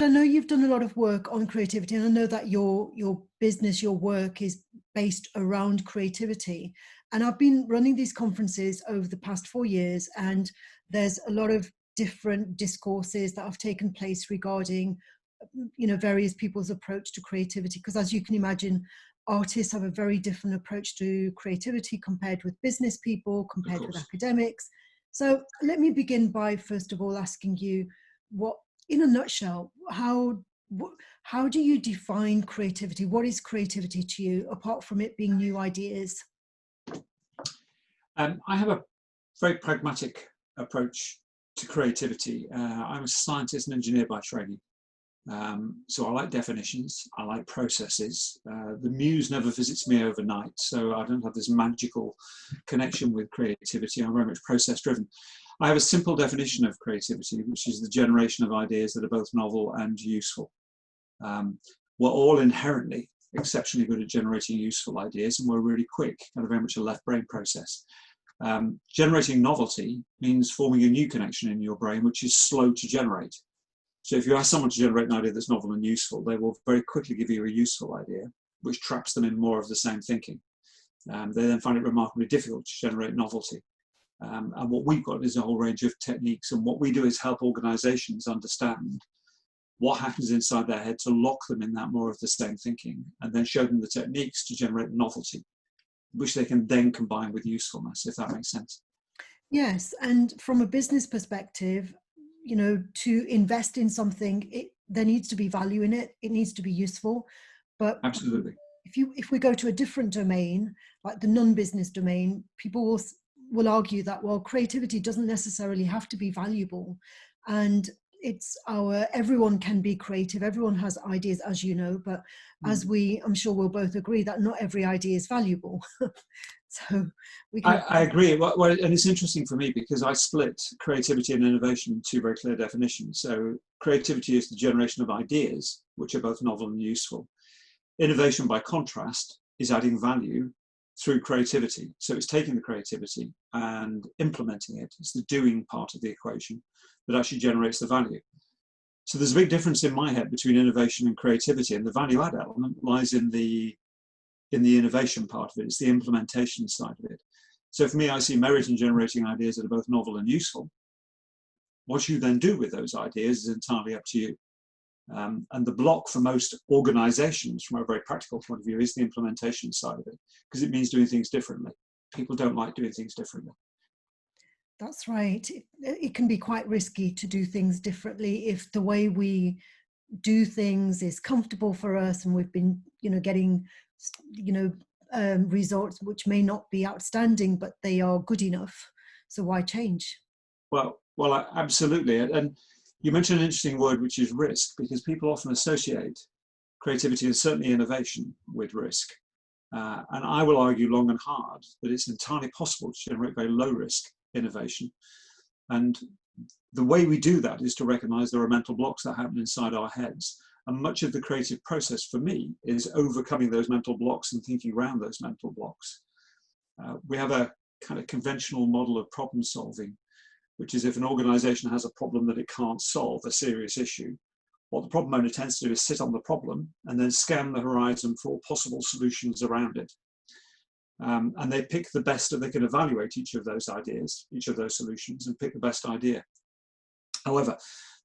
I know you've done a lot of work on creativity, and I know that your business, your work is based around creativity. And I've been running these conferences over the past 4 years, and there's a lot of different discourses that have taken place regarding, various people's approach to creativity. Because as you can imagine, artists have a very different approach to creativity compared with business people, Of compared with course. academics. So let me begin by, first of all, asking you, what, in a nutshell, how do you define creativity? What is creativity to you, apart from it being new ideas? I have a very pragmatic approach to creativity. I'm a scientist and engineer by training. So I like definitions, I like processes. The muse never visits me overnight, so I don't have this magical connection with creativity. I'm very much process driven. I have a simple definition of creativity, which is the generation of ideas that are both novel and useful. We're all inherently exceptionally good at generating useful ideas, and we're really quick, kind of very much a left brain process. Generating novelty means forming a new connection in your brain, which is slow to generate. So if you ask someone to generate an idea that's novel and useful, they will very quickly give you a useful idea, which traps them in more of the same thinking. They then find it remarkably difficult to generate novelty. And what we've got is a whole range of techniques, and what we do is help organizations understand what happens inside their head to lock them in that more of the same thinking, and then show them the techniques to generate novelty, which they can then combine with usefulness, if that makes sense. Yes, and from a business perspective, to invest in something, there needs to be value in it. It needs to be useful. But Absolutely. if we go to a different domain, like the non-business domain, people will argue that, well, creativity doesn't necessarily have to be valuable, and everyone can be creative. Everyone has ideas, as you know, but I'm sure we'll both agree that not every idea is valuable. So I agree. Well, and it's interesting for me because I split creativity and innovation in two very clear definitions. So creativity is the generation of ideas, which are both novel and useful. Innovation, by contrast, is adding value through creativity. So it's taking the creativity and implementing it. It's the doing part of the equation that actually generates the value. So there's a big difference in my head between innovation and creativity, and the value add element lies in the innovation part of it. It's the implementation side of it. So for me, I see merit in generating ideas that are both novel and useful. What you then do with those ideas is entirely up to you. And the block for most organizations, from a very practical point of view, is the implementation side of it, because it means doing things differently. People don't like doing things differently. That's right. It can be quite risky to do things differently if the way we do things is comfortable for us, and we've been, getting, results which may not be outstanding, but they are good enough. So why change? Well, absolutely. And you mentioned an interesting word, which is risk, because people often associate creativity and certainly innovation with risk. And I will argue long and hard that it's entirely possible to generate very low risk innovation. And the way we do that is to recognize there are mental blocks that happen inside our heads. And much of the creative process for me is overcoming those mental blocks and thinking around those mental blocks. We have a kind of conventional model of problem solving, which is if an organization has a problem that it can't solve, a serious issue, what the problem owner tends to do is sit on the problem and then scan the horizon for possible solutions around it. And they pick the best, they can evaluate each of those ideas, each of those solutions, and pick the best idea. However,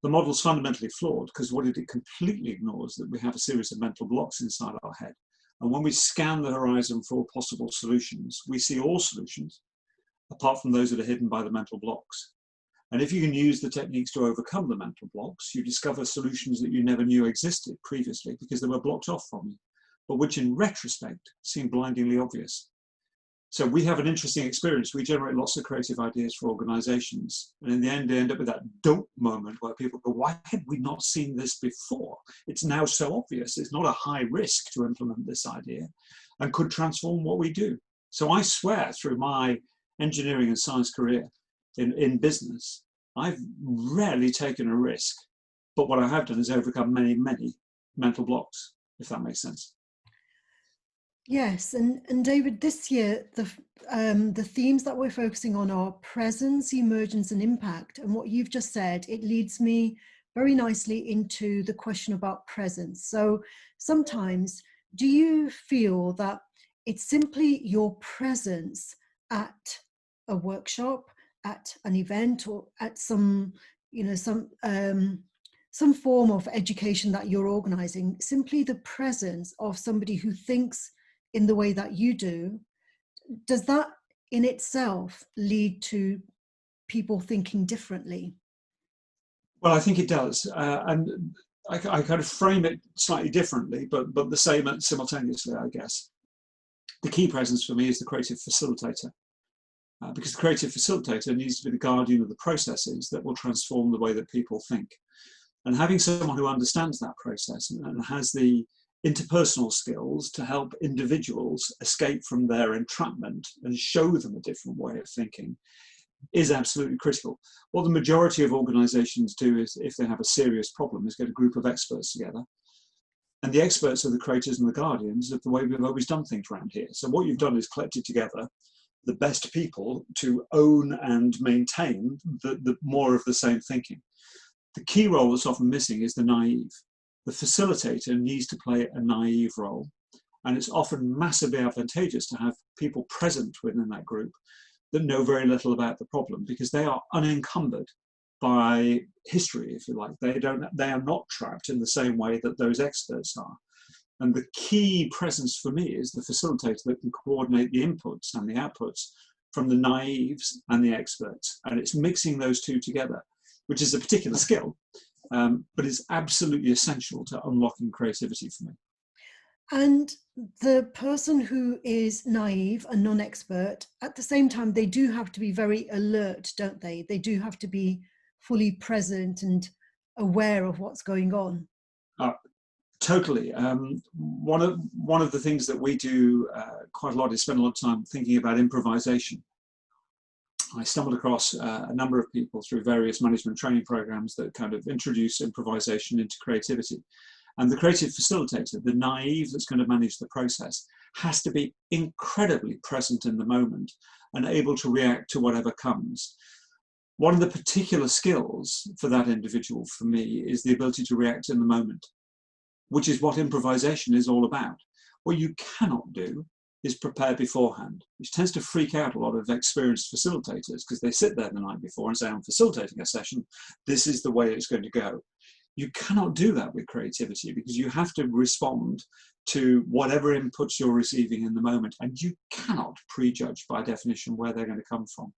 the model's fundamentally flawed because what it completely ignores that we have a series of mental blocks inside our head. And when we scan the horizon for possible solutions, we see all solutions, apart from those that are hidden by the mental blocks. And if you can use the techniques to overcome the mental blocks, you discover solutions that you never knew existed previously because they were blocked off from you, but which in retrospect seem blindingly obvious. So we have an interesting experience. We generate lots of creative ideas for organizations. And in the end, they end up with that dope moment where people go, why had we not seen this before? It's now so obvious. It's not a high risk to implement this idea and could transform what we do. So I swear through my engineering and science career in business, I've rarely taken a risk. But what I have done is overcome many, many mental blocks, if that makes sense. Yes, and David, this year the themes that we're focusing on are presence, emergence, and impact. And what you've just said, it leads me very nicely into the question about presence. So sometimes, do you feel that it's simply your presence at a workshop, at an event, or at some, some form of education that you're organizing, simply the presence of somebody who thinks in the way that you do, does that in itself lead to people thinking differently? Well, I think it does. And I kind of frame it slightly differently, but the same simultaneously, I guess. The key presence for me is the creative facilitator. Because the creative facilitator needs to be the guardian of the processes that will transform the way that people think. And having someone who understands that process and has the interpersonal skills to help individuals escape from their entrapment and show them a different way of thinking is absolutely critical. What the majority of organizations do is, if they have a serious problem, is get a group of experts together. And the experts are the creators and the guardians of the way we've always done things around here. So what you've done is collected together the best people to own and maintain the more of the same thinking. The key role that's often missing is the naive. The facilitator needs to play a naive role. And it's often massively advantageous to have people present within that group that know very little about the problem, because they are unencumbered by history, if you like. They are not trapped in the same way that those experts are. And the key presence for me is the facilitator that can coordinate the inputs and the outputs from the naives and the experts. And it's mixing those two together, which is a particular skill, but it's absolutely essential to unlocking creativity for me. And the person who is naive and non-expert, at the same time, they do have to be very alert, don't they? They do have to be fully present and aware of what's going on. Totally. One of the things that we do quite a lot is spend a lot of time thinking about improvisation. I stumbled across a number of people through various management training programs that kind of introduce improvisation into creativity. And the creative facilitator, the naive that's going to manage the process, has to be incredibly present in the moment and able to react to whatever comes. One of the particular skills for that individual, for me, is the ability to react in the moment, which is what improvisation is all about. What you cannot do is prepare beforehand, which tends to freak out a lot of experienced facilitators, because they sit there the night before and say, I'm facilitating a session, this is the way it's going to go. You cannot do that with creativity, because you have to respond to whatever inputs you're receiving in the moment, and you cannot prejudge by definition where they're going to come from.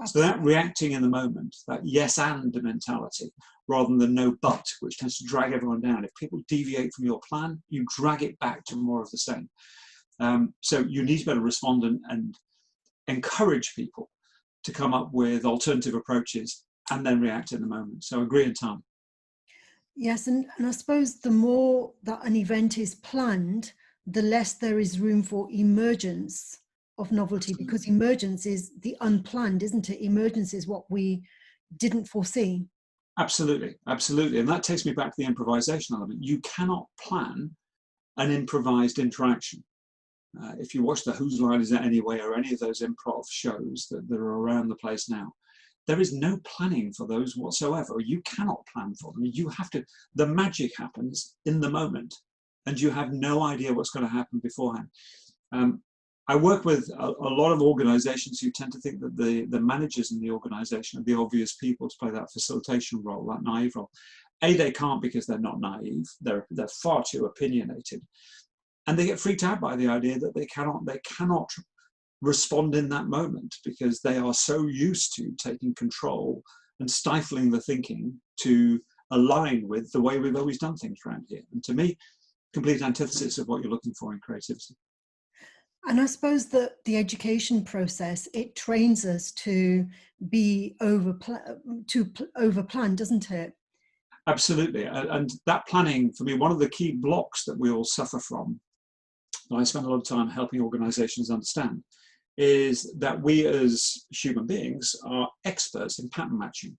Absolutely. So that reacting in the moment, that yes and mentality, rather than the no but, which tends to drag everyone down. If people deviate from your plan, you drag it back to more of the same. So you need to be able to respond and encourage people to come up with alternative approaches and then react in the moment. So agree in time. Yes, and I suppose the more that an event is planned, the less there is room for emergence of novelty, because emergence is the unplanned, isn't it? Emergence is what we didn't foresee. Absolutely, absolutely. And that takes me back to the improvisation element. You cannot plan an improvised interaction. If you watch the Whose Line Is It Anyway or any of those improv shows that are around the place now, there is no planning for those whatsoever. You cannot plan for them. You have to, the magic happens in the moment, and you have no idea what's going to happen beforehand. I work with a lot of organizations who tend to think that the managers in the organization are the obvious people to play that facilitation role, that naive role. They can't, because they're not naive. They're far too opinionated. And they get freaked out by the idea that they cannot respond in that moment, because they are so used to taking control and stifling the thinking to align with the way we've always done things around here. And to me, complete antithesis of what you're looking for in creativity. And I suppose that the education process, it trains us to be overplanned, doesn't it? Absolutely. And that planning, for me, one of the key blocks that we all suffer from, and I spend a lot of time helping organizations understand, is that we as human beings are experts in pattern matching.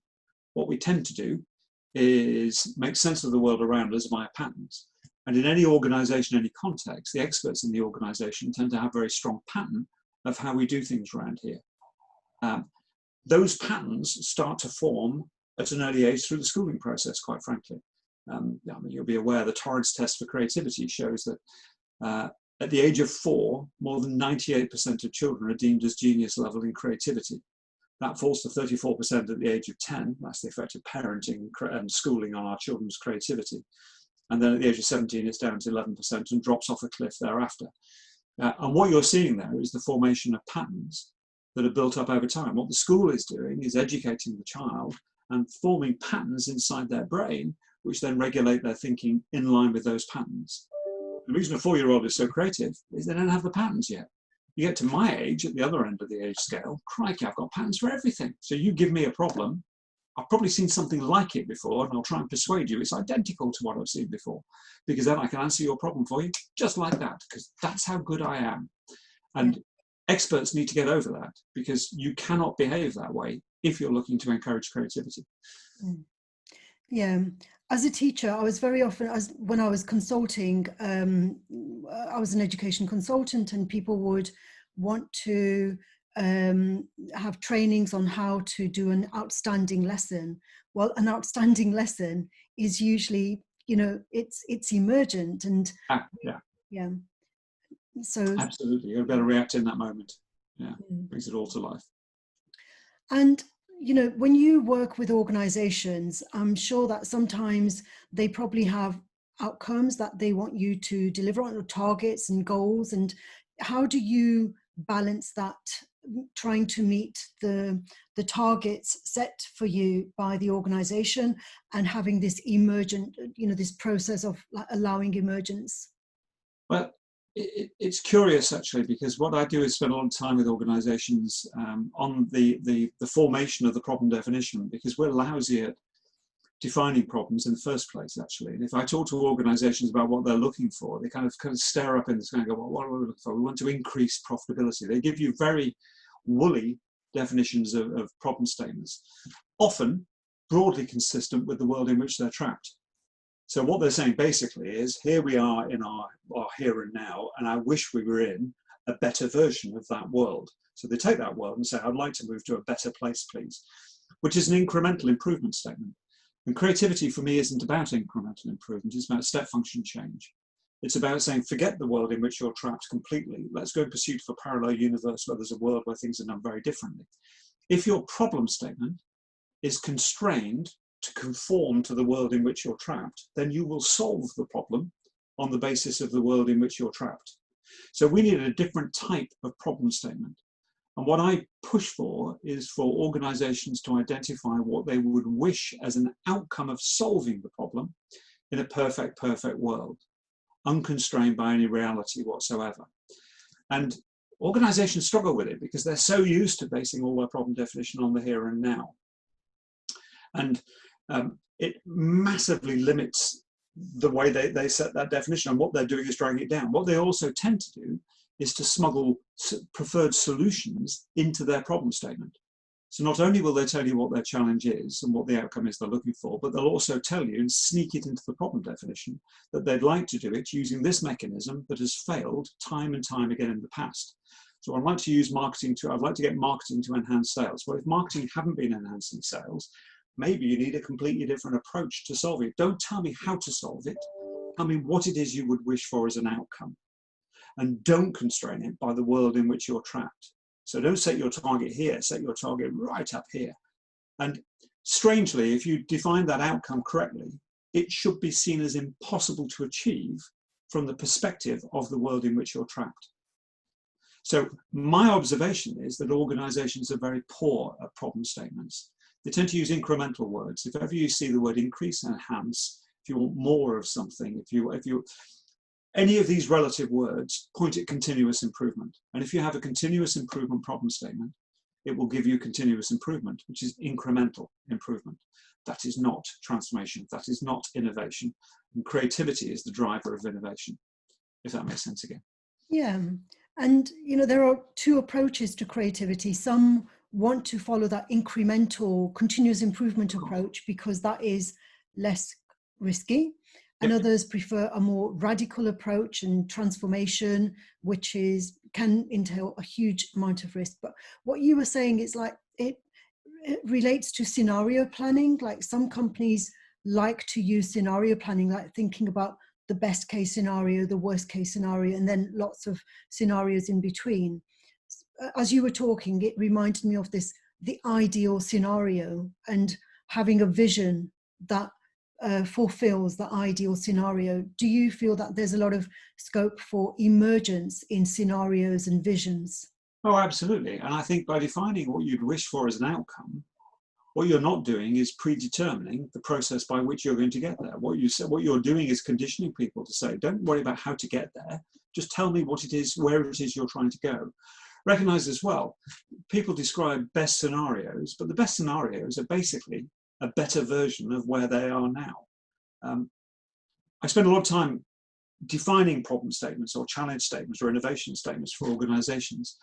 What we tend to do is make sense of the world around us via patterns. And in any organization, any context, the experts in the organization tend to have a very strong pattern of how we do things around here. Those patterns start to form at an early age through the schooling process, quite frankly. I mean, you'll be aware the Torrance test for creativity shows that at the age of 4, more than 98% of children are deemed as genius level in creativity. That falls to 34% at the age of 10. That's the effect of parenting and schooling on our children's creativity. And then at the age of 17, it's down to 11% and drops off a cliff thereafter. And what you're seeing there is the formation of patterns that are built up over time. What the school is doing is educating the child and forming patterns inside their brain, which then regulate their thinking in line with those patterns. The reason a 4-year-old is so creative is they don't have the patterns yet. You get to my age, at the other end of the age scale, crikey, I've got patterns for everything. So you give me a problem, I've probably seen something like it before, and I'll try and persuade you it's identical to what I've seen before, because then I can answer your problem for you just like that, because that's how good I am. And experts need to get over that, because you cannot behave that way if you're looking to encourage creativity. Yeah. As a teacher, I was very often, when I was consulting, I was an education consultant, and people would want to have trainings on how to do an outstanding lesson. Well, an outstanding lesson is usually, it's emergent, and yeah. So absolutely, you've got to react in that moment. Yeah, brings it all to life. And when you work with organizations, I'm sure that sometimes they probably have outcomes that they want you to deliver on, targets and goals. And how do you balance that, trying to meet the targets set for you by the organization and having this emergent, this process of allowing emergence? Well, it's curious, actually, because what I do is spend a lot of time with organizations on the formation of the problem definition, because we're lousy at defining problems in the first place, actually. And if I talk to organizations about what they're looking for, they kind of stare up in the sky and go, well, what are we looking for? We want to increase profitability. They give you very woolly definitions of problem statements, often broadly consistent with the world in which they're trapped. So what they're saying basically is, here we are in our here and now, and I wish we were in a better version of that world. So they take that world and say, I'd like to move to a better place, please, which is an incremental improvement statement. And creativity for me isn't about incremental improvement, it's about step function change. It's about saying, forget the world in which you're trapped completely. Let's go in pursuit of a parallel universe where there's a world where things are done very differently. If your problem statement is constrained to conform to the world in which you're trapped, then you will solve the problem on the basis of the world in which you're trapped. So we need a different type of problem statement. And what I push for is for organizations to identify what they would wish as an outcome of solving the problem in a perfect world, unconstrained by any reality whatsoever. And organizations struggle with it because they're so used to basing all their problem definition on the here and now. And it massively limits the way they set that definition, and what they're doing is dragging it down. What they also tend to do is to smuggle preferred solutions into their problem statement. So not only will they tell you what their challenge is and what the outcome is they're looking for, but they'll also tell you and sneak it into the problem definition that they'd like to do it using this mechanism that has failed time and time again in the past. So I'd like to use marketing I'd like to get marketing to enhance sales. Well, if marketing haven't been enhancing sales, maybe you need a completely different approach to solve it. Don't tell me how to solve it. Tell me what it is you would wish for as an outcome. And don't constrain it by the world in which you're trapped. So don't set your target here, set your target right up here. And strangely, if you define that outcome correctly, it should be seen as impossible to achieve from the perspective of the world in which you're trapped. So my observation is that organizations are very poor at problem statements. They tend to use incremental words. If ever you see the word increase and enhance, if you want more of something, if you any of these relative words point at continuous improvement. And if you have a continuous improvement problem statement, it will give you continuous improvement, which is incremental improvement. That is not transformation. That is not innovation. And creativity is the driver of innovation, if that makes sense again. Yeah. And, there are two approaches to creativity. Some want to follow that incremental continuous improvement approach because that is less risky. And others prefer a more radical approach and transformation, which can entail a huge amount of risk. But what you were saying is it relates to scenario planning. Like some companies like to use scenario planning, like thinking about the best case scenario, the worst case scenario, and then lots of scenarios in between. As you were talking, it reminded me of this, the ideal scenario, and having a vision that fulfills the ideal scenario. Do you feel that there's a lot of scope for emergence in scenarios and visions? Oh, absolutely. And I think by defining what you'd wish for as an outcome, what you're not doing is predetermining the process by which you're going to get there. What you're doing is conditioning people to say, don't worry about how to get there. Just tell me what it is, where it is you're trying to go. Recognize as well, people describe best scenarios, but the best scenarios are basically a better version of where they are now. I spend a lot of time defining problem statements or challenge statements or innovation statements for organizations.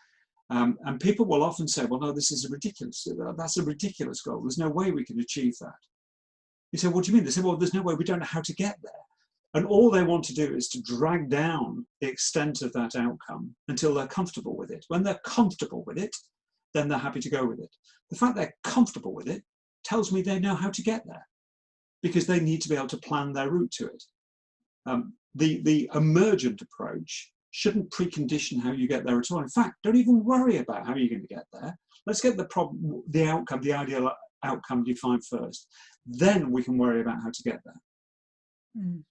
And people will often say, well, no, this is that's a ridiculous goal. There's no way we can achieve that. You say, what do you mean? They say, well, there's no way, we don't know how to get there. And all they want to do is to drag down the extent of that outcome until they're comfortable with it. When they're comfortable with it, then they're happy to go with it. The fact they're comfortable with it tells me they know how to get there, because they need to be able to plan their route to it. The emergent approach shouldn't precondition how you get there at all. In fact, don't even worry about how you're going to get there. Let's get the outcome, the ideal outcome defined first. Then we can worry about how to get there. Mm.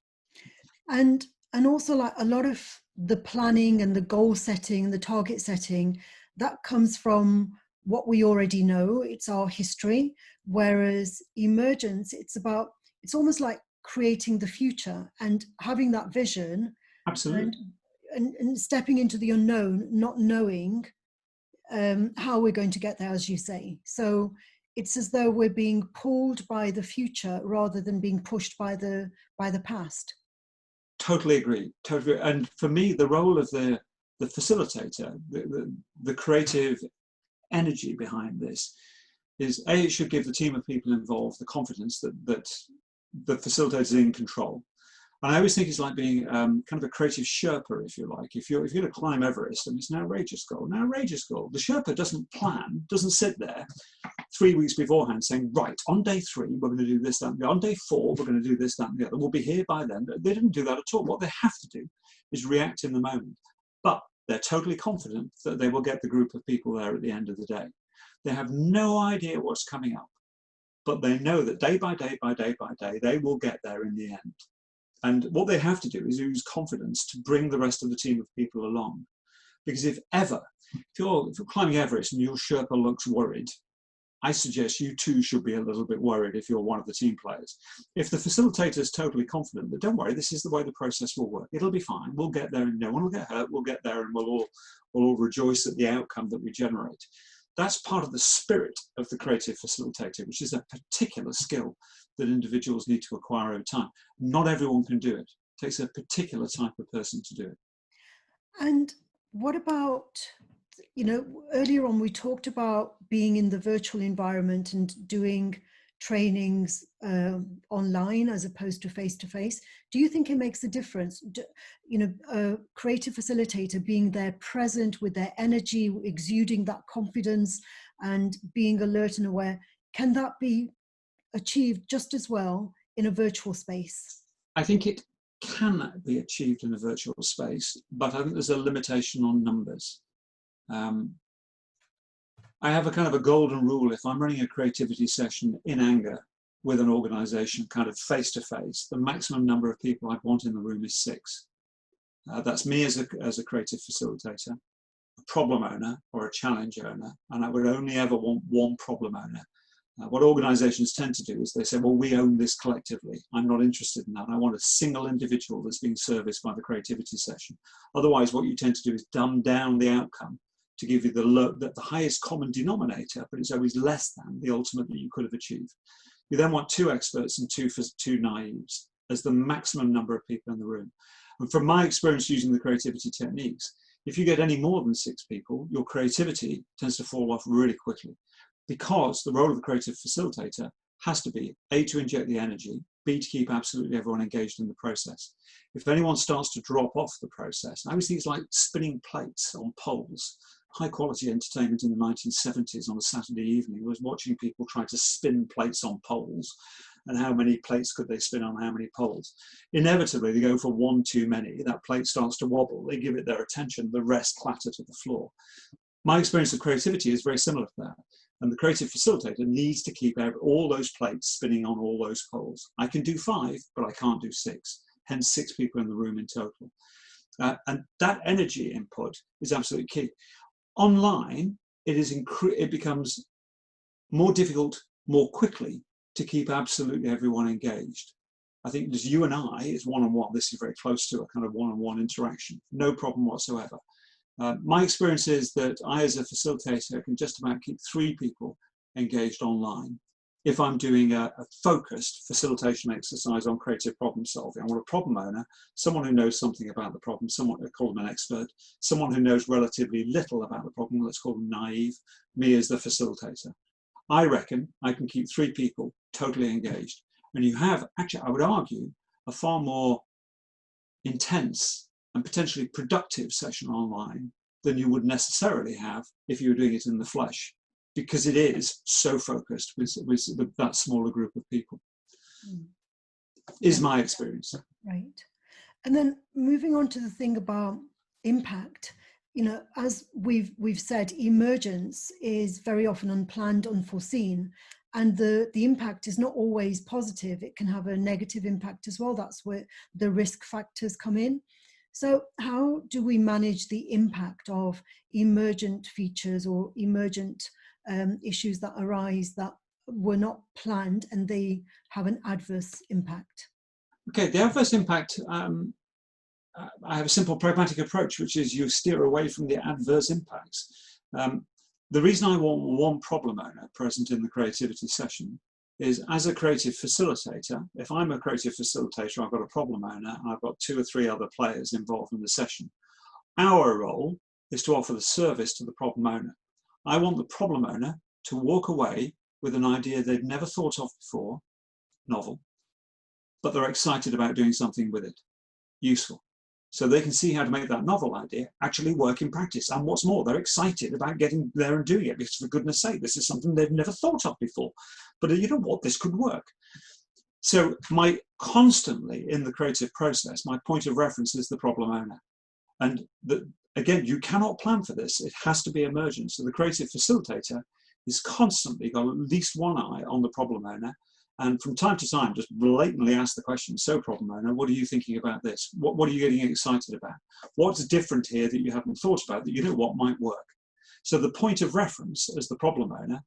And also, like, a lot of the planning and the goal setting, the target setting, that comes from what we already know. It's our history. Whereas emergence, it's almost like creating the future and having that vision. Absolutely. And stepping into the unknown, not knowing how we're going to get there, as you say. So it's as though we're being pulled by the future rather than being pushed by the past. Totally agree. Totally. And for me, the role of the facilitator, the creative energy behind this is, it should give the team of people involved the confidence that the facilitator is in control. And I always think it's like being kind of a creative Sherpa, if you like. If you're going to climb Everest, and it's an outrageous goal. The Sherpa doesn't plan, doesn't sit there 3 weeks beforehand saying, right, on day 3, we're going to do this, that, and the other. On day 4, we're going to do this, that, and the other. We'll be here by then. They didn't do that at all. What they have to do is react in the moment. But they're totally confident that they will get the group of people there at the end of the day. They have no idea what's coming up, but they know that day by day by day by day, they will get there in the end. And what they have to do is use confidence to bring the rest of the team of people along. Because if you're climbing Everest and your Sherpa looks worried, I suggest you too should be a little bit worried if you're one of the team players. If the facilitator is totally confident that, don't worry, this is the way the process will work, it'll be fine, we'll get there and no one will get hurt, we'll get there and we'll all rejoice at the outcome that we generate. That's part of the spirit of the creative facilitator, which is a particular skill that individuals need to acquire over time. Not everyone can do it. It takes a particular type of person to do it. And what about, earlier on we talked about being in the virtual environment and doing trainings online as opposed to face-to-face. Do you think it makes a difference? A creative facilitator being there present with their energy, exuding that confidence and being alert and aware, can that be achieved just as well in a virtual space? I think it can be achieved in a virtual space, but I think there's a limitation on numbers. I have a kind of a golden rule. If I'm running a creativity session in anger with an organization, kind of face to face, the maximum number of people I want in the room is 6. That's me as a creative facilitator, a problem owner or a challenge owner, and I would only ever want one problem owner. What organizations tend to do is they say, well, we own this collectively. I'm not interested in that. I want a single individual that's being serviced by the creativity session. Otherwise, what you tend to do is dumb down the outcome to give you the highest common denominator, but it's always less than the ultimate that you could have achieved. You then want 2 experts and 2 naives as the maximum number of people in the room. And from my experience using the creativity techniques, if you get any more than 6 people, your creativity tends to fall off really quickly, because the role of the creative facilitator has to be A, to inject the energy, B, to keep absolutely everyone engaged in the process. If anyone starts to drop off the process, I always think it's like spinning plates on poles. high quality entertainment in the 1970s on a Saturday evening was watching people try to spin plates on poles, and how many plates could they spin on how many poles. Inevitably, they go for one too many, that plate starts to wobble, they give it their attention, the rest clatter to the floor. My experience of creativity is very similar to that. And the creative facilitator needs to keep all those plates spinning on all those poles. I can do 5, but I can't do 6, hence 6 people in the room in total. And that energy input is absolutely key. Online, it becomes more difficult more quickly to keep absolutely everyone engaged. I think just you and I is one-on-one. This is very close to a kind of one-on-one interaction. No problem whatsoever. My experience is that I, as a facilitator, can just about keep 3 people engaged online if I'm doing a focused facilitation exercise on creative problem solving. I want a problem owner, someone who knows something about the problem, someone, call them an expert, someone who knows relatively little about the problem, let's call them naive, me as the facilitator. I reckon I can keep 3 people totally engaged. And you have, actually, I would argue, a far more intense and potentially productive session online than you would necessarily have if you were doing it in the flesh, because it is so focused with that smaller group of people, is my experience. Right. And then moving on to the thing about impact, you know, as we've said, emergence is very often unplanned, unforeseen, and the impact is not always positive. It can have a negative impact as well. That's where the risk factors come in. So how do we manage the impact of emergent features or emergent issues that arise that were not planned and they have an adverse impact? Okay, the adverse impact, I have a simple pragmatic approach, which is you steer away from the adverse impacts. The reason I want one problem owner present in the creativity session is, as a creative facilitator, if I'm a creative facilitator, I've got a problem owner, and I've got 2 or 3 other players involved in the session. Our role is to offer the service to the problem owner. I want the problem owner to walk away with an idea they've never thought of before, novel, but they're excited about doing something with it, useful. So they can see how to make that novel idea actually work in practice. And what's more, they're excited about getting there and doing it, because for goodness sake, this is something they've never thought of before. But you know what, this could work. So constantly in the creative process, my point of reference is the problem owner. And again, you cannot plan for this. It has to be emergent. So the creative facilitator is constantly got at least one eye on the problem owner. And from time to time, just blatantly ask the question, so problem owner, what are you thinking about this? What are you getting excited about? What's different here that you haven't thought about that you know what might work? So the point of reference as the problem owner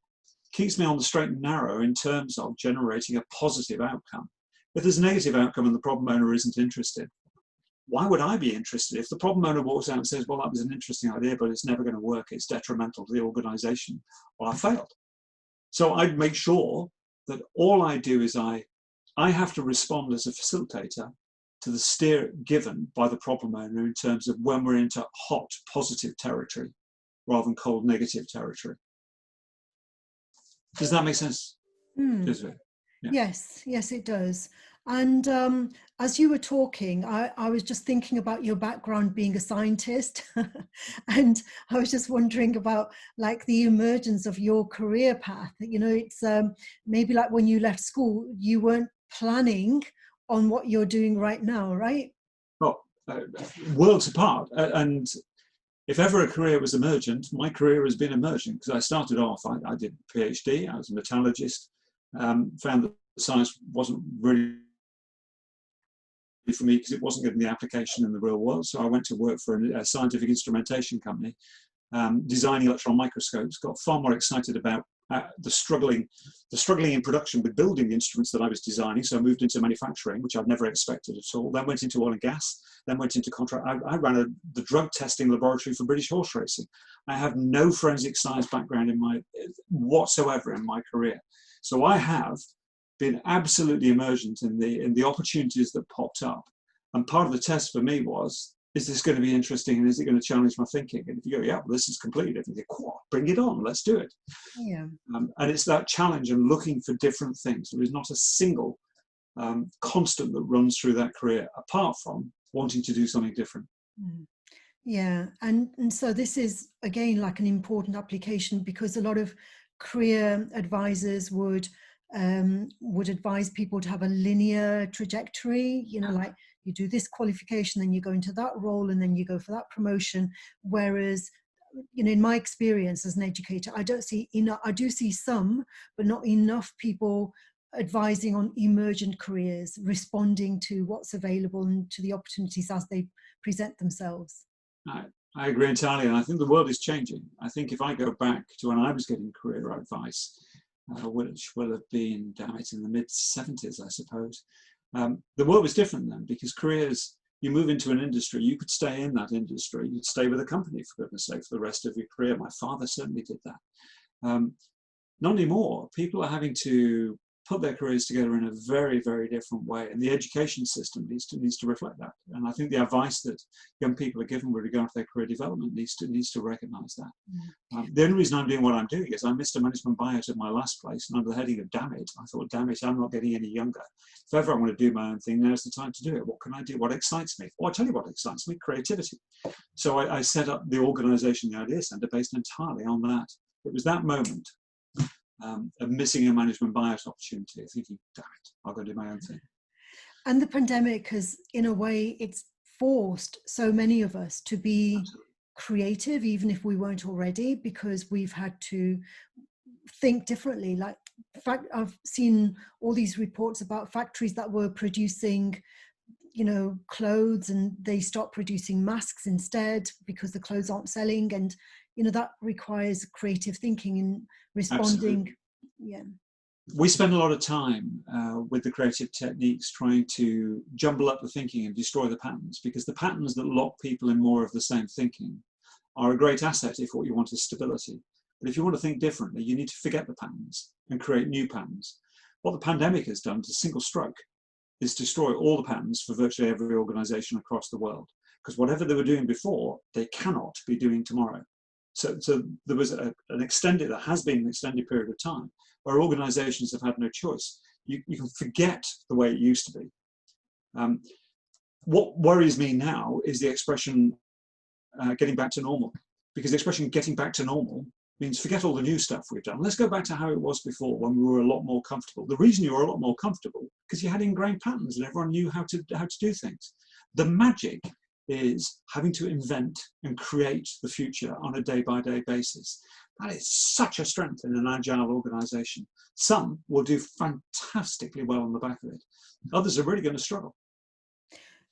keeps me on the straight and narrow in terms of generating a positive outcome. If there's a negative outcome and the problem owner isn't interested, why would I be interested? If the problem owner walks out and says, well, that was an interesting idea, but it's never going to work, it's detrimental to the organization, well, I failed. So I'd make sure that all I do is I have to respond as a facilitator to the steer given by the problem owner in terms of when we're into hot, positive territory rather than cold, negative territory. Does that make sense? Yeah. Yes, it does. And as you were talking, I was just thinking about your background being a scientist. And I was just wondering about like the emergence of your career path. You know, it's maybe like when you left school, you weren't planning on what you're doing right now, right? Well, worlds apart. And if ever a career was emergent, my career has been emergent, because I started off, I did a PhD, I was a metallurgist, found that science wasn't really for me because it wasn't getting the application in the real world. So I went to work for a scientific instrumentation company, designing electron microscopes, got far more excited about the struggling in production with building the instruments that I was designing. So I moved into manufacturing, which I'd never expected at all. Then went into oil and gas, then went into contract. I ran the drug testing laboratory for British horse racing. I have no forensic science background whatsoever in my career. So I have been absolutely emergent in the opportunities that popped up. And part of the test for me was, is this going to be interesting and is it going to challenge my thinking? And if you go, yeah, well, this is completely different, you go, bring it on, let's do it. Yeah. And it's that challenge and looking for different things. There is not a single constant that runs through that career, apart from wanting to do something different. Yeah, and so this is again like an important application, because a lot of career advisors would advise people to have a linear trajectory, you know, like you do this qualification, then you go into that role, and then you go for that promotion. Whereas, you know, in my experience as an educator, I don't see enough. I do see some, but not enough people advising on emergent careers, responding to what's available and to the opportunities as they present themselves. I agree entirely, and I think the world is changing. I think if I go back to when I was getting career advice, which will have been, damn it, in the mid-70s, I suppose, the world was different then, because careers, you move into an industry, you could stay in that industry, you'd stay with a company, for goodness sake, for the rest of your career. My father certainly did that. Not anymore. People are having to put their careers together in a very, very different way, and the education system needs to reflect that. And I think the advice that young people are given with regard to their career development needs to recognise that. The only reason I'm doing what I'm doing is I missed a management buyout at my last place, and under the heading of damn it, I thought, damn it, I'm not getting any younger. If ever I want to do my own thing, now's the time to do it. What can I do? What excites me? Well, I'll tell you what excites me: creativity. So I set up the organisation, the Idea Centre, based entirely on that. It was that moment of missing a management buyout opportunity, thinking, damn it, I'll go do my own thing. And the pandemic has, in a way, it's forced so many of us to be creative, even if we weren't already, because we've had to think differently. Like, in fact, I've seen all these reports about factories that were producing, you know, clothes, and they stopped producing masks instead because the clothes aren't selling. And, you know, that requires creative thinking and responding. Absolutely. Yeah. We spend a lot of time with the creative techniques trying to jumble up the thinking and destroy the patterns, because the patterns that lock people in more of the same thinking are a great asset if what you want is stability. But if you want to think differently, you need to forget the patterns and create new patterns. What the pandemic has done to single stroke is destroy all the patterns for virtually every organization across the world, because whatever they were doing before, they cannot be doing tomorrow. So there was there has been an extended period of time where organizations have had no choice. You can forget the way it used to be. What worries me now is the expression getting back to normal, because the expression getting back to normal means forget all the new stuff we've done. Let's go back to how it was before, when we were a lot more comfortable. The reason you were a lot more comfortable because you had ingrained patterns and everyone knew how to do things. The magic is having to invent and create the future on a day-by-day basis. That is such a strength in an agile organization. Some will do fantastically well on the back of it. Others are really going to struggle.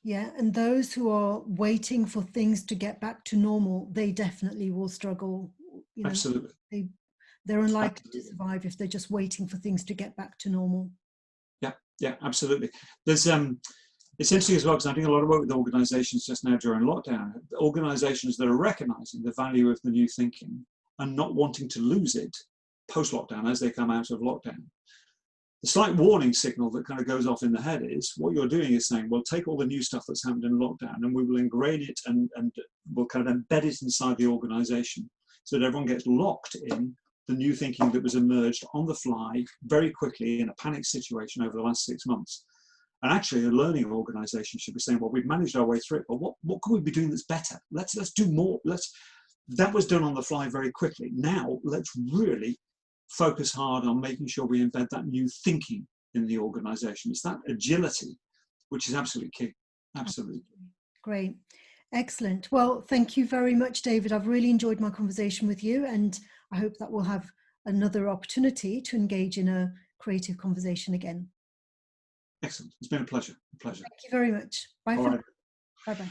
Yeah, and those who are waiting for things to get back to normal, they definitely will struggle. You know, Absolutely. They're unlikely Absolutely. to survive if they're just waiting for things to get back to normal. Yeah, absolutely. There's it's interesting as well, because I'm doing a lot of work with organizations just now during lockdown. Organizations that are recognizing the value of the new thinking and not wanting to lose it post-lockdown as they come out of lockdown. The slight warning signal that kind of goes off in the head is what you're doing is saying, well, take all the new stuff that's happened in lockdown and we will ingrain it and we'll kind of embed it inside the organization so that everyone gets locked in the new thinking that was emerged on the fly very quickly in a panic situation over the last 6 months. And actually, a learning organization should be saying, well, we've managed our way through it, but what could we be doing that's better? Let's do more. That was done on the fly very quickly. Now, let's really focus hard on making sure we embed that new thinking in the organization. It's that agility, which is absolutely key. Absolutely. Great. Excellent. Well, thank you very much, David. I've really enjoyed my conversation with you, and I hope that we'll have another opportunity to engage in a creative conversation again. Excellent. It's been a pleasure. A pleasure. Thank you very much. Bye. All right. Bye-bye.